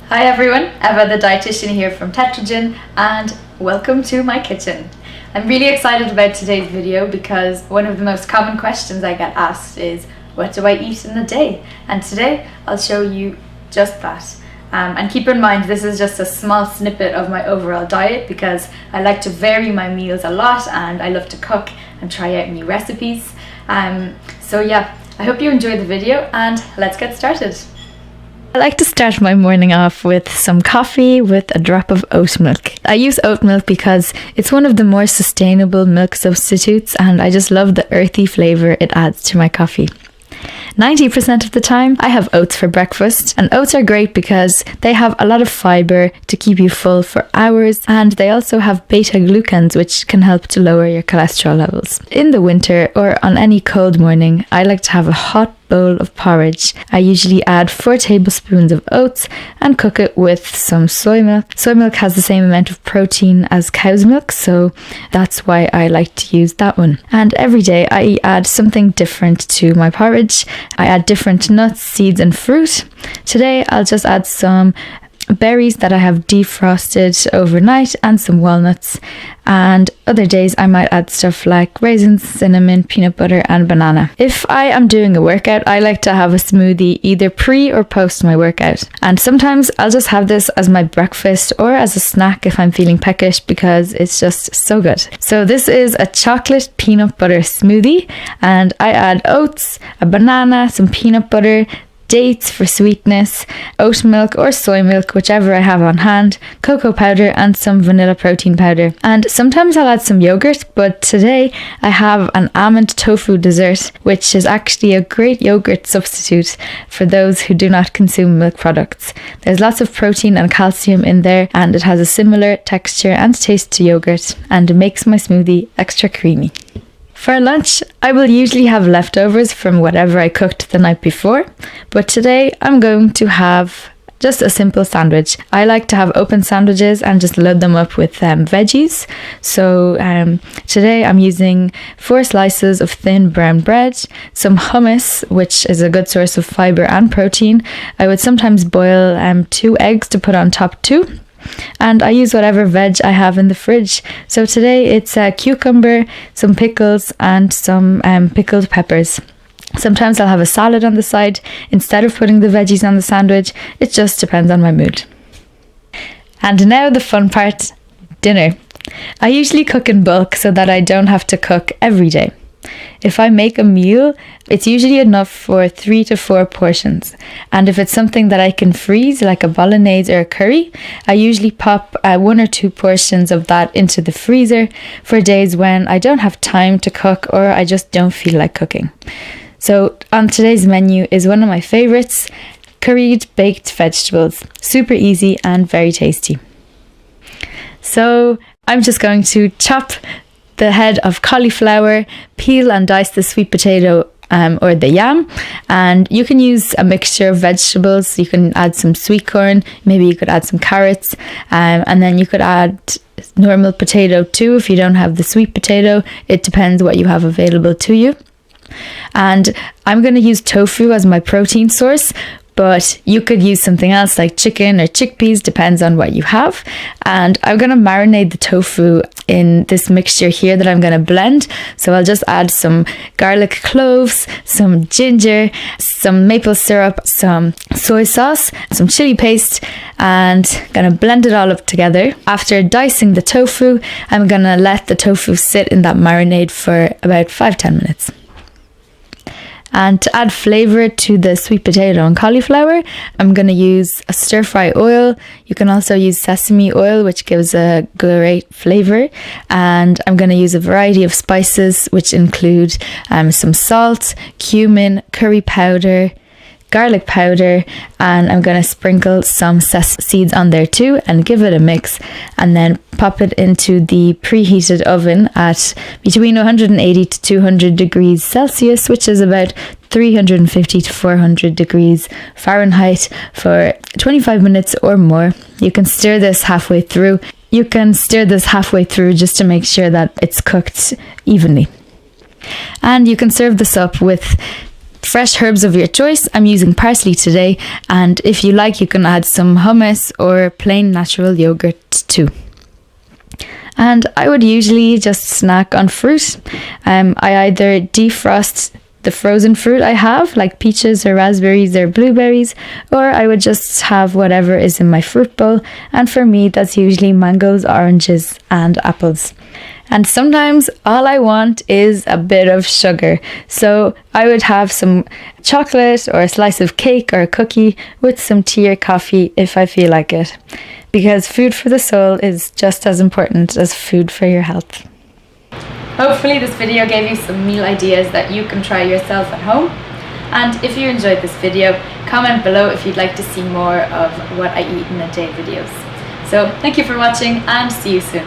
Hi everyone, Eva the dietitian here from Tetrogen, and welcome to my kitchen. I'm really excited about today's video because one of the most common questions I get asked is, what do I eat in a day? And today I'll show you just that. And keep in mind, this is just a small snippet of my overall diet because I like to vary my meals a lot and I love to cook and try out new recipes. So yeah, I hope you enjoyed the video and let's get started. I like to start my morning off with some coffee with a drop of oat milk. I use oat milk because it's one of the more sustainable milk substitutes and I just love the earthy flavour it adds to my coffee. 90% of the time I have oats for breakfast, and oats are great because they have a lot of fibre to keep you full for hours, and they also have beta glucans which can help to lower your cholesterol levels. In the winter or on any cold morning, I like to have a hot bowl of porridge. I usually add 4 tablespoons of oats and cook it with some soy milk. Soy milk has the same amount of protein as cow's milk, so that's why I like to use that one. And every day I add something different to my porridge. I add different nuts, seeds and fruit. Today I'll just add some berries that I have defrosted overnight and some walnuts, and other days I might add stuff like raisins, cinnamon, peanut butter and banana. If I am doing a workout, I like to have a smoothie either pre or post my workout, and sometimes I'll just have this as my breakfast or as a snack if I'm feeling peckish because it's just so good. So this is a chocolate peanut butter smoothie, and I add oats, a banana, some peanut butter, dates for sweetness, oat milk or soy milk, whichever I have on hand, cocoa powder and some vanilla protein powder. And sometimes I'll add some yogurt, but today I have an almond tofu dessert, which is actually a great yogurt substitute for those who do not consume milk products. There's lots of protein and calcium in there, and it has a similar texture and taste to yogurt, and it makes my smoothie extra creamy. For lunch, I will usually have leftovers from whatever I cooked the night before, but today I'm going to have just a simple sandwich. I like to have open sandwiches and just load them up with veggies. So today I'm using 4 slices of thin brown bread, some hummus, which is a good source of fibre and protein. I would sometimes boil 2 eggs to put on top too. And I use whatever veg I have in the fridge. So today it's a cucumber, some pickles and some pickled peppers. Sometimes I'll have a salad on the side instead of putting the veggies on the sandwich. It just depends on my mood. And now the fun part, dinner. I usually cook in bulk so that I don't have to cook every day. If I make a meal, it's usually enough for 3 to 4 portions. And if it's something that I can freeze, like a bolognese or a curry, I usually pop 1 or 2 portions of that into the freezer for days when I don't have time to cook or I just don't feel like cooking. So on today's menu is one of my favorites, curried baked vegetables. Super easy and very tasty. So I'm just going to chop the head of cauliflower, peel and dice the sweet potato or the yam, and you can use a mixture of vegetables. You can add some sweet corn, maybe you could add some carrots, and then you could add normal potato too if you don't have the sweet potato. It depends what you have available to you. And I'm going to use tofu as my protein source, but you could use something else like chicken or chickpeas, depends on what you have. And I'm going to marinate the tofu in this mixture here that I'm going to blend. So I'll just add some garlic cloves, some ginger, some maple syrup, some soy sauce, some chili paste, and I'm going to blend it all up together. After dicing the tofu, I'm going to let the tofu sit in that marinade for about 5-10 minutes. And to add flavour to the sweet potato and cauliflower, I'm going to use a stir-fry oil. You can also use sesame oil, which gives a great flavour. And I'm going to use a variety of spices, which include some salt, cumin, curry powder, garlic powder, and I'm going to sprinkle some sesame seeds on there too and give it a mix, and then pop it into the preheated oven at between 180 to 200 degrees Celsius, which is about 350 to 400 degrees Fahrenheit for 25 minutes or more. You can stir this halfway through. Just to make sure that it's cooked evenly. And you can serve this up with fresh herbs of your choice. I'm using parsley today, and if you like, you can add some hummus or plain natural yogurt too. And I would usually just snack on fruit. I either defrost the frozen fruit I have, like peaches or raspberries or blueberries, or I would just have whatever is in my fruit bowl, and for me that's usually mangoes, oranges and apples. And sometimes all I want is a bit of sugar, so I would have some chocolate or a slice of cake or a cookie with some tea or coffee if I feel like it, because food for the soul is just as important as food for your health. Hopefully this video gave you some meal ideas that you can try yourself at home. And if you enjoyed this video, comment below if you'd like to see more of what I eat in a day videos. So thank you for watching, and see you soon.